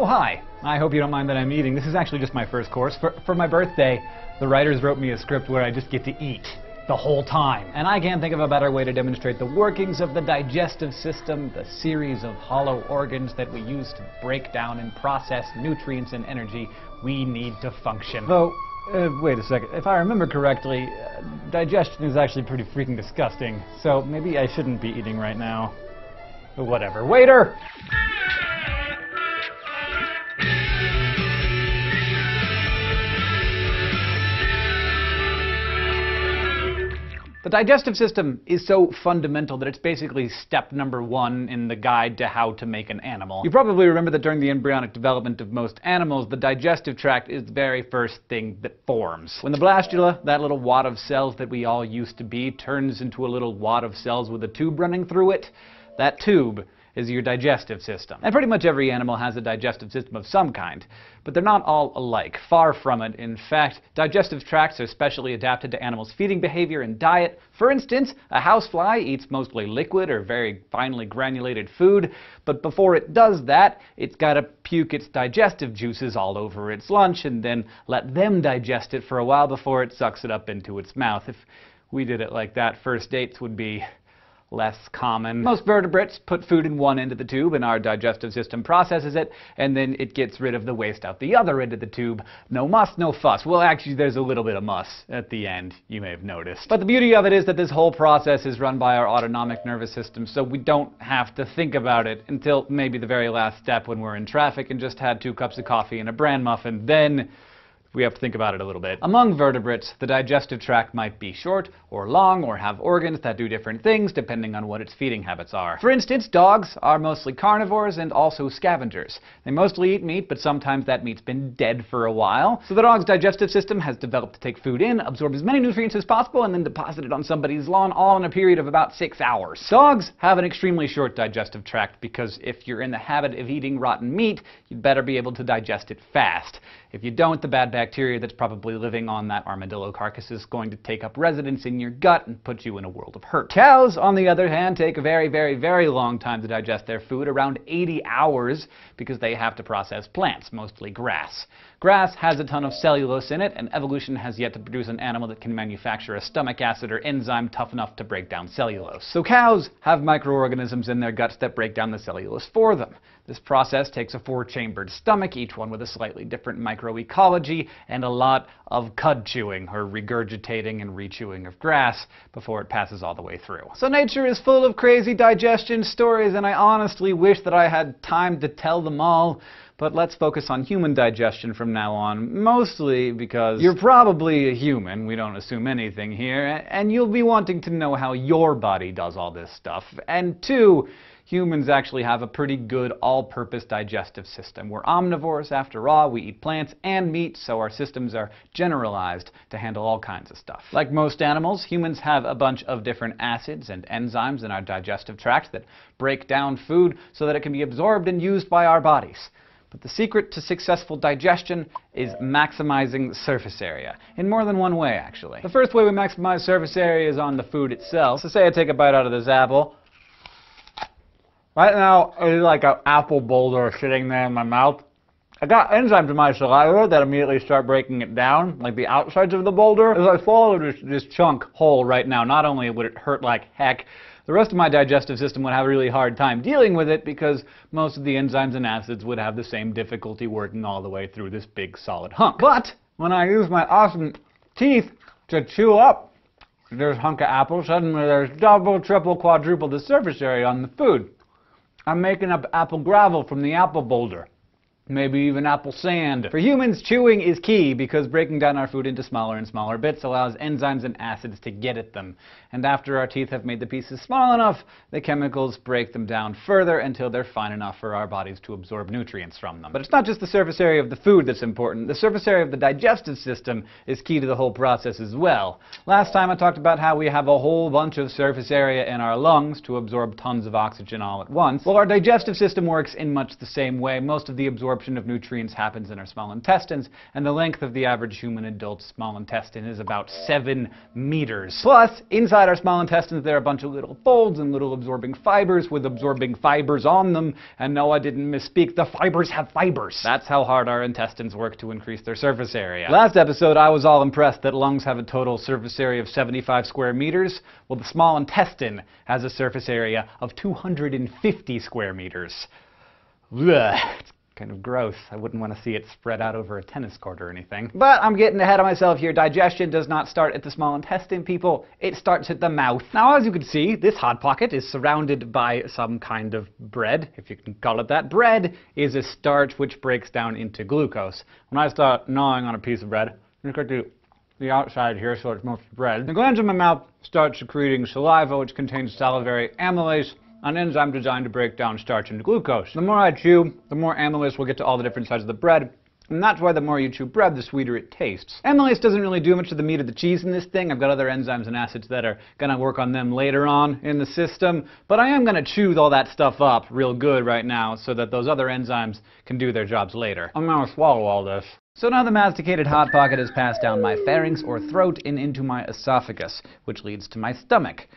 Oh, hi. I hope you don't mind that I'm eating. This is actually just my first course. For my birthday, the writers wrote me a script where I just get to eat the whole time. And I can't think of a better way to demonstrate the workings of the digestive system, the series of hollow organs that we use to break down and process nutrients and energy we need to function. Though, wait a second. If I remember correctly, digestion is actually pretty freaking disgusting. So maybe I shouldn't be eating right now. But whatever. Waiter! The digestive system is so fundamental that it's basically step number 1 in the guide to how to make an animal. You probably remember that during the embryonic development of most animals, the digestive tract is the very first thing that forms. When the blastula, that little wad of cells that we all used to be, turns into a little wad of cells with a tube running through it, that tube is your digestive system. And pretty much every animal has a digestive system of some kind, but they're not all alike. Far from it. In fact, digestive tracts are specially adapted to animals' feeding behavior and diet. For instance, a housefly eats mostly liquid or very finely granulated food, but before it does that, it's got to puke its digestive juices all over its lunch and then let them digest it for a while before it sucks it up into its mouth. If we did it like that, first dates would be less common. Most vertebrates put food in one end of the tube and our digestive system processes it, and then it gets rid of the waste out the other end of the tube. No muss, no fuss. Well, actually, there's a little bit of muss at the end, you may have noticed. But the beauty of it is that this whole process is run by our autonomic nervous system, so we don't have to think about it until maybe the very last step when we're in traffic and just had 2 cups of coffee and a bran muffin. Then we have to think about it a little bit. Among vertebrates, the digestive tract might be short or long or have organs that do different things depending on what its feeding habits are. For instance, dogs are mostly carnivores and also scavengers. They mostly eat meat, but sometimes that meat's been dead for a while. So the dog's digestive system has developed to take food in, absorb as many nutrients as possible, and then deposit it on somebody's lawn all in a period of about 6 hours. Dogs have an extremely short digestive tract because if you're in the habit of eating rotten meat, you'd better be able to digest it fast. If you don't, the bad bacteria that's probably living on that armadillo carcass is going to take up residence in your gut and put you in a world of hurt. Cows, on the other hand, take a very, very, very long time to digest their food, around 80 hours, because they have to process plants, mostly grass. Grass has a ton of cellulose in it, and evolution has yet to produce an animal that can manufacture a stomach acid or enzyme tough enough to break down cellulose. So cows have microorganisms in their guts that break down the cellulose for them. This process takes a 4-chambered stomach, each one with a slightly different microecology, and a lot of cud chewing, or regurgitating and rechewing of grass, before it passes all the way through. So nature is full of crazy digestion stories, and I honestly wish that I had time to tell them all. But let's focus on human digestion from now on, mostly because you're probably a human, we don't assume anything here, and you'll be wanting to know how your body does all this stuff. And 2, humans actually have a pretty good all-purpose digestive system. We're omnivores after all, we eat plants and meat, so our systems are generalized to handle all kinds of stuff. Like most animals, humans have a bunch of different acids and enzymes in our digestive tract that break down food so that it can be absorbed and used by our bodies. But the secret to successful digestion is maximizing surface area, in more than one way, actually. The first way we maximize surface area is on the food itself. So say I take a bite out of this apple. Right now, it's like an apple boulder sitting there in my mouth. I got enzymes in my saliva that immediately start breaking it down, like the outsides of the boulder. As I swallow this chunk whole right now, not only would it hurt like heck, the rest of my digestive system would have a really hard time dealing with it because most of the enzymes and acids would have the same difficulty working all the way through this big solid hunk. But when I use my awesome teeth to chew up this hunk of apple, suddenly there's double, triple, quadruple the surface area on the food. I'm making up apple gravel from the apple boulder. Maybe even apple sand. For humans, chewing is key because breaking down our food into smaller and smaller bits allows enzymes and acids to get at them. And after our teeth have made the pieces small enough, the chemicals break them down further until they're fine enough for our bodies to absorb nutrients from them. But it's not just the surface area of the food that's important. The surface area of the digestive system is key to the whole process as well. Last time I talked about how we have a whole bunch of surface area in our lungs to absorb tons of oxygen all at once. Well, our digestive system works in much the same way. Most of the absorbed absorption of nutrients happens in our small intestines, and the length of the average human adult's small intestine is about 7 meters. Plus, inside our small intestines there are a bunch of little folds and little absorbing fibers with absorbing fibers on them, and no, I didn't misspeak, the fibers have fibers. That's how hard our intestines work to increase their surface area. Last episode, I was all impressed that lungs have a total surface area of 75 square meters. Well, the small intestine has a surface area of 250 square meters. Ugh, it's kind of gross. I wouldn't want to see it spread out over a tennis court or anything. But I'm getting ahead of myself here. Digestion does not start at the small intestine, people. It starts at the mouth. Now, as you can see, this Hot Pocket is surrounded by some kind of bread, if you can call it that. Bread is a starch which breaks down into glucose. When I start gnawing on a piece of bread, you got the outside here, so it's mostly bread. The glands in my mouth start secreting saliva, which contains salivary amylase, an enzyme designed to break down starch into glucose. The more I chew, the more amylase will get to all the different sides of the bread, and that's why the more you chew bread, the sweeter it tastes. Amylase doesn't really do much to the meat or the cheese in this thing. I've got other enzymes and acids that are gonna work on them later on in the system, but I am gonna chew all that stuff up real good right now so that those other enzymes can do their jobs later. I'm gonna swallow all this. So now the masticated Hot Pocket has passed down my pharynx or throat and into my esophagus, which leads to my stomach.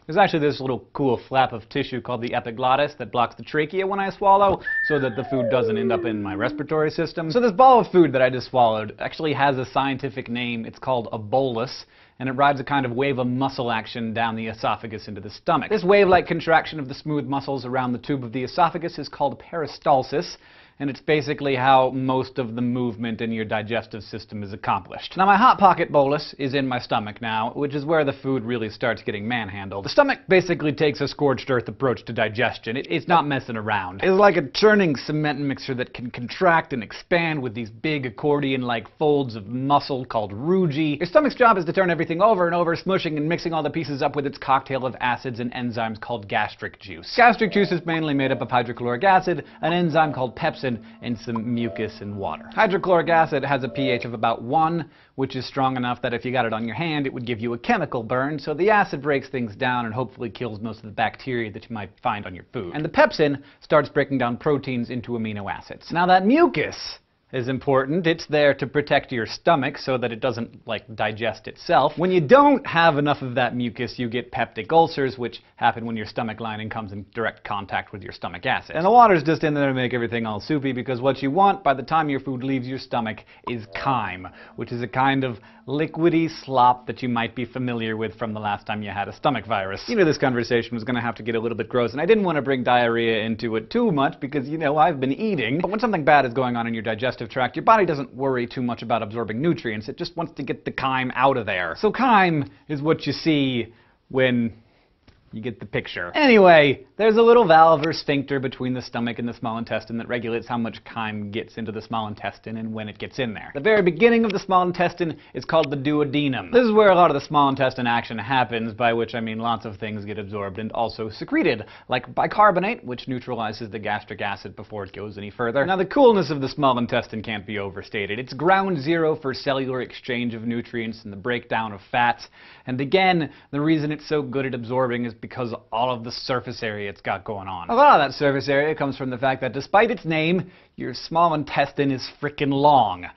There's actually this little cool flap of tissue called the epiglottis that blocks the trachea when I swallow so that the food doesn't end up in my respiratory system. So this ball of food that I just swallowed actually has a scientific name. It's called a bolus, and it rides a kind of wave of muscle action down the esophagus into the stomach. This wave-like contraction of the smooth muscles around the tube of the esophagus is called peristalsis, and it's basically how most of the movement in your digestive system is accomplished. Now, my Hot Pocket bolus is in my stomach now, which is where the food really starts getting manhandled. The stomach basically takes a scorched earth approach to digestion. It's not messing around. It's like a churning cement mixer that can contract and expand with these big accordion-like folds of muscle called rugae. Your stomach's job is to turn everything over and over, smushing and mixing all the pieces up with its cocktail of acids and enzymes called gastric juice. Gastric juice is mainly made up of hydrochloric acid, an enzyme called pepsin, and some mucus and water. Hydrochloric acid has a pH of about 1, which is strong enough that if you got it on your hand, it would give you a chemical burn, so the acid breaks things down and hopefully kills most of the bacteria that you might find on your food. And the pepsin starts breaking down proteins into amino acids. Now that mucus is important. It's there to protect your stomach so that it doesn't, like, digest itself. When you don't have enough of that mucus, you get peptic ulcers, which happen when your stomach lining comes in direct contact with your stomach acid. And the water's just in there to make everything all soupy, because what you want by the time your food leaves your stomach is chyme, which is a kind of liquidy slop that you might be familiar with from the last time you had a stomach virus. You know, this conversation was going to have to get a little bit gross, and I didn't want to bring diarrhea into it too much because, you know, I've been eating. But when something bad is going on in your digestive tract, your body doesn't worry too much about absorbing nutrients. It just wants to get the chyme out of there. So chyme is what you see when you get the picture. Anyway, there's a little valve or sphincter between the stomach and the small intestine that regulates how much chyme gets into the small intestine and when it gets in there. The very beginning of the small intestine is called the duodenum. This is where a lot of the small intestine action happens, by which I mean lots of things get absorbed and also secreted, like bicarbonate, which neutralizes the gastric acid before it goes any further. Now, the coolness of the small intestine can't be overstated. It's ground zero for cellular exchange of nutrients and the breakdown of fats. And again, the reason it's so good at absorbing is because all of the surface area it's got going on. A lot of that surface area comes from the fact that despite its name, your small intestine is frickin' long.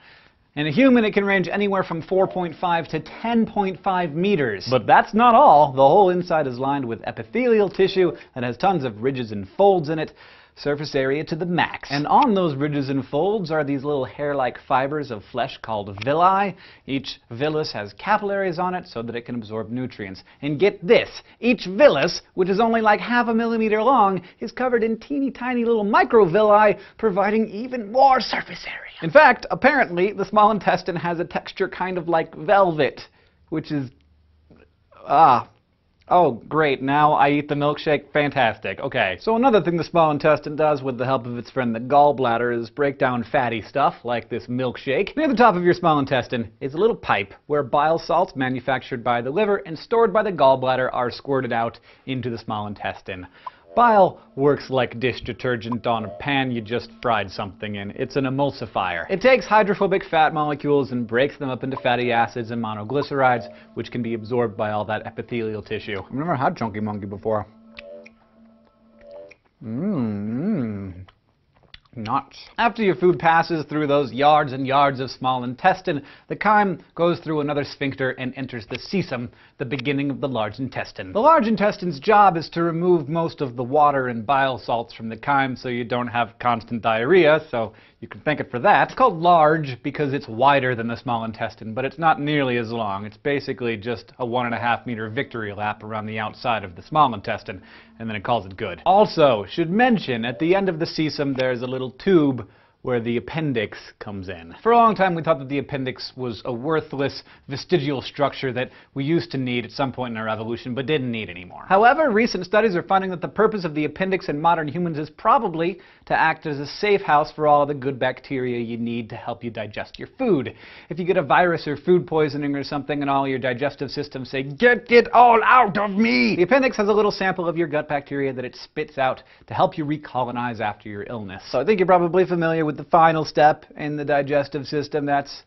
In a human, it can range anywhere from 4.5 to 10.5 meters. But that's not all. The whole inside is lined with epithelial tissue that has tons of ridges and folds in it. Surface area to the max. And on those ridges and folds are these little hair-like fibers of flesh called villi. Each villus has capillaries on it so that it can absorb nutrients. And get this, each villus, which is only like ½ millimeter long, is covered in teeny tiny little microvilli, providing even more surface area. In fact, apparently, the small intestine has a texture kind of like velvet, which is... Oh, great, now I eat the milkshake? Fantastic. Okay, so another thing the small intestine does with the help of its friend the gallbladder is break down fatty stuff, like this milkshake. Near the top of your small intestine is a little pipe where bile salts manufactured by the liver and stored by the gallbladder are squirted out into the small intestine. Bile works like dish detergent on a pan you just fried something in. It's an emulsifier. It takes hydrophobic fat molecules and breaks them up into fatty acids and monoglycerides, which can be absorbed by all that epithelial tissue. I've never had Chunky Monkey before. Nuts. After your food passes through those yards and yards of small intestine, the chyme goes through another sphincter and enters the cecum, the beginning of the large intestine. The large intestine's job is to remove most of the water and bile salts from the chyme so you don't have constant diarrhea, so you can thank it for that. It's called large because it's wider than the small intestine, but it's not nearly as long. It's basically just a 1.5 meter victory lap around the outside of the small intestine, and then it calls it good. Also, should mention, at the end of the cecum there's a little tube where the appendix comes in. For a long time we thought that the appendix was a worthless vestigial structure that we used to need at some point in our evolution but didn't need anymore. However, recent studies are finding that the purpose of the appendix in modern humans is probably to act as a safe house for all the good bacteria you need to help you digest your food. If you get a virus or food poisoning or something and all your digestive systems say, "Get it all out of me!" the appendix has a little sample of your gut bacteria that it spits out to help you recolonize after your illness. So I think you're probably familiar with the final step in the digestive system. That's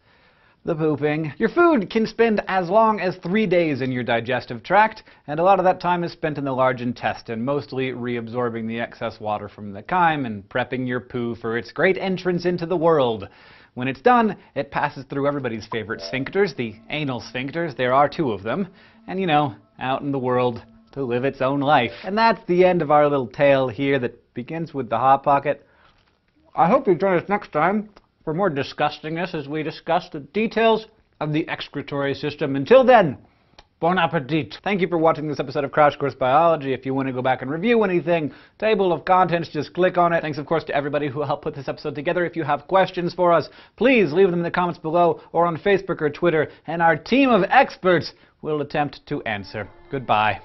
the pooping. Your food can spend as long as 3 days in your digestive tract, and a lot of that time is spent in the large intestine, mostly reabsorbing the excess water from the chyme and prepping your poo for its great entrance into the world. When it's done, it passes through everybody's favorite sphincters, the anal sphincters. There are 2 of them, and out in the world to live its own life. And that's the end of our little tale here that begins with the Hot Pocket. I hope you join us next time for more disgustingness as we discuss the details of the excretory system. Until then, bon appetit. Thank you for watching this episode of Crash Course Biology. If you want to go back and review anything, table of contents, just click on it. Thanks, of course, to everybody who helped put this episode together. If you have questions for us, please leave them in the comments below or on Facebook or Twitter, and our team of experts will attempt to answer. Goodbye.